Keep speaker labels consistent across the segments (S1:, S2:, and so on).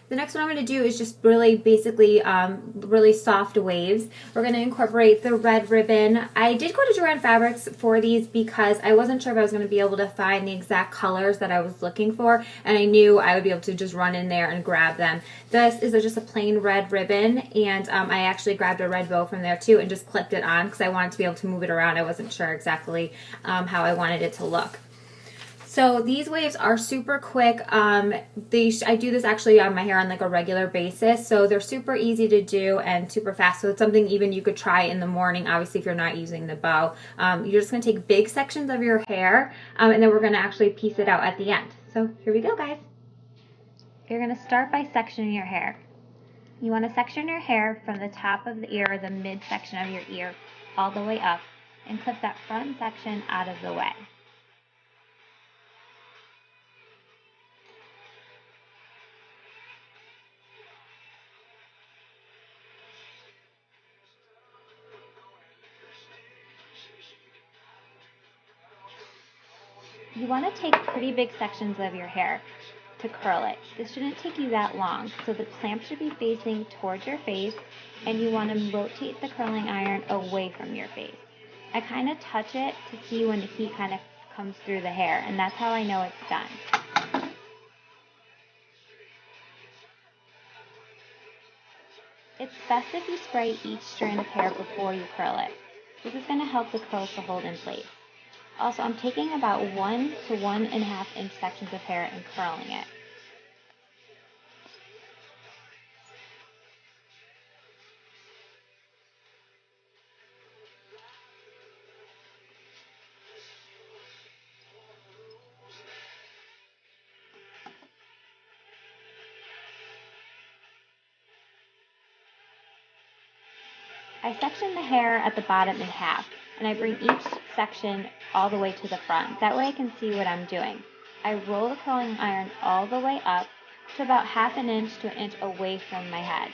S1: the next one I'm going to do is just really basically really soft waves. We're going to incorporate the red ribbon. I did go to Joann Fabrics for these because I wasn't sure if I was going to be able to find the exact colors that I was looking for, and I knew I would be able to just run in there and grab them. This is just a plain red ribbon, and I actually grabbed a red bow from there too and just clipped it on because I wanted to be able to move it around. I wasn't sure exactly how I wanted it to look. So these waves are super quick. I do this actually on my hair on like a regular basis, so they're super easy to do and super fast. So it's something even you could try in the morning, obviously if you're not using the bow. You're just going to take big sections of your hair, and then we're going to actually piece it out at the end. So here we go, guys. You're going to start by sectioning your hair. You want to section your hair from the top of the ear or the mid section of your ear all the way up and clip that front section out of the way. You want to take pretty big sections of your hair to curl it. This shouldn't take you that long, so the clamp should be facing towards your face, and you want to rotate the curling iron away from your face. I kind of touch it to see when the heat kind of comes through the hair, and that's how I know it's done. It's best if you spray each strand of hair before you curl it. This is going to help the curls to hold in place. Also, I'm taking about 1 to 1.5 inch sections of hair and curling it. I section the hair at the bottom in half, and I bring each section all the way to the front. That way I can see what I'm doing. I roll the curling iron all the way up to about 1/2 inch to 1 inch away from my head.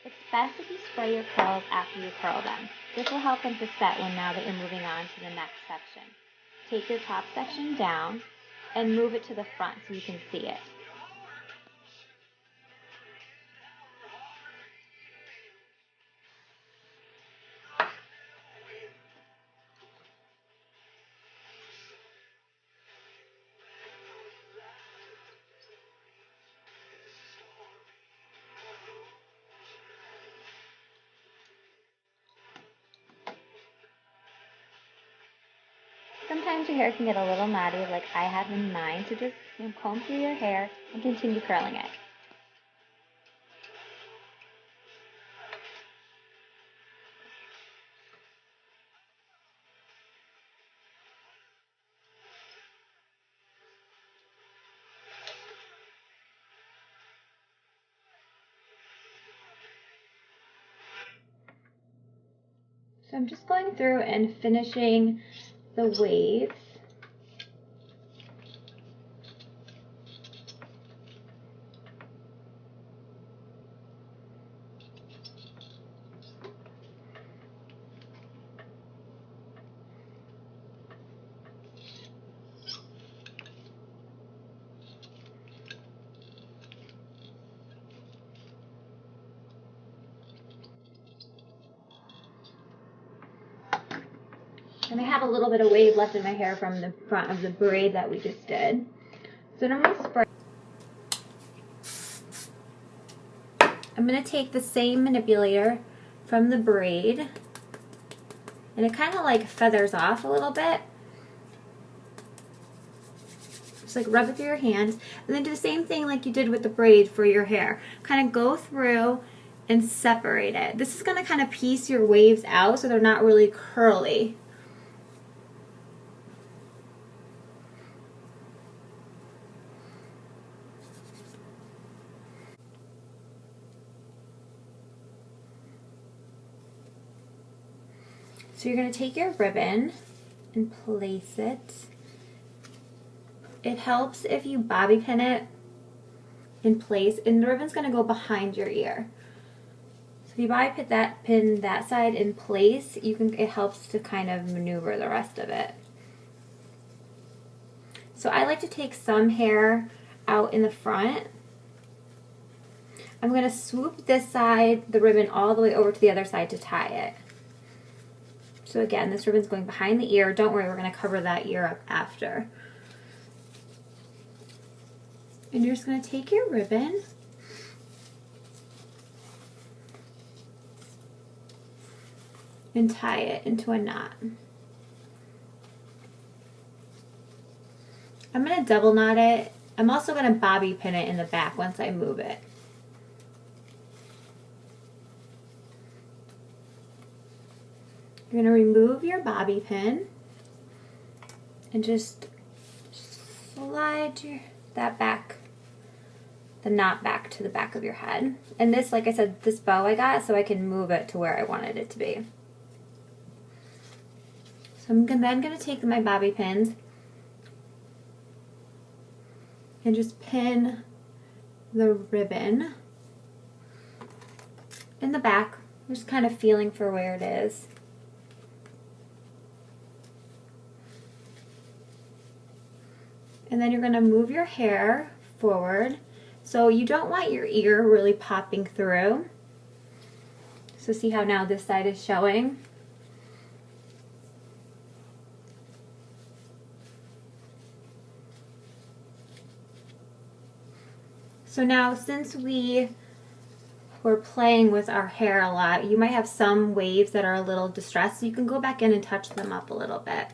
S1: It's best if you spray your curls after you curl them. This will help them to set now that you're moving on to the next section. Take your top section down and move it to the front so you can see it. Sometimes your hair can get a little knotty like I have in mine, so just comb through your hair and continue curling it. So I'm just going through and finishing the waves. And I have a little bit of wave left in my hair from the front of the braid that we just did. So I'm going to spray. I'm going to take the same manipulator from the braid, and it kind of like feathers off a little bit. Just like rub it through your hands, and then do the same thing like you did with the braid for your hair. Kind of go through and separate it. This is going to kind of piece your waves out so they're not really curly. So you're going to take your ribbon and place it. It helps if you bobby pin it in place, and the ribbon's going to go behind your ear. So if you bobby pin that side in place, it helps to kind of maneuver the rest of it. So I like to take some hair out in the front. I'm going to swoop this side, the ribbon, all the way over to the other side to tie it. So again, this ribbon's going behind the ear. Don't worry, we're going to cover that ear up after. And you're just going to take your ribbon and tie it into a knot. I'm going to double knot it. I'm also going to bobby pin it in the back once I move it. You're going to remove your bobby pin and just slide the knot back to the back of your head. And this, like I said, this bow I got so I can move it to where I wanted it to be. So I'm then going to take my bobby pins and just pin the ribbon in the back. I'm just kind of feeling for where it is. And then you're going to move your hair forward. So you don't want your ear really popping through. So see how now this side is showing? So now, since we were playing with our hair a lot, you might have some waves that are a little distressed. So you can go back in and touch them up a little bit.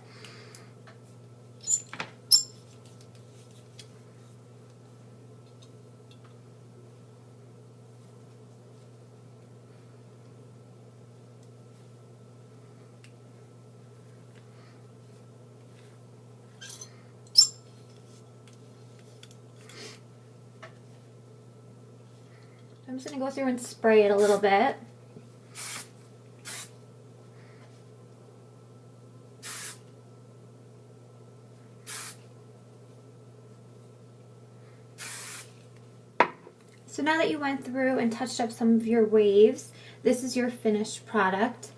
S1: I'm just going to go through and spray it a little bit. So now that you went through and touched up some of your waves, this is your finished product.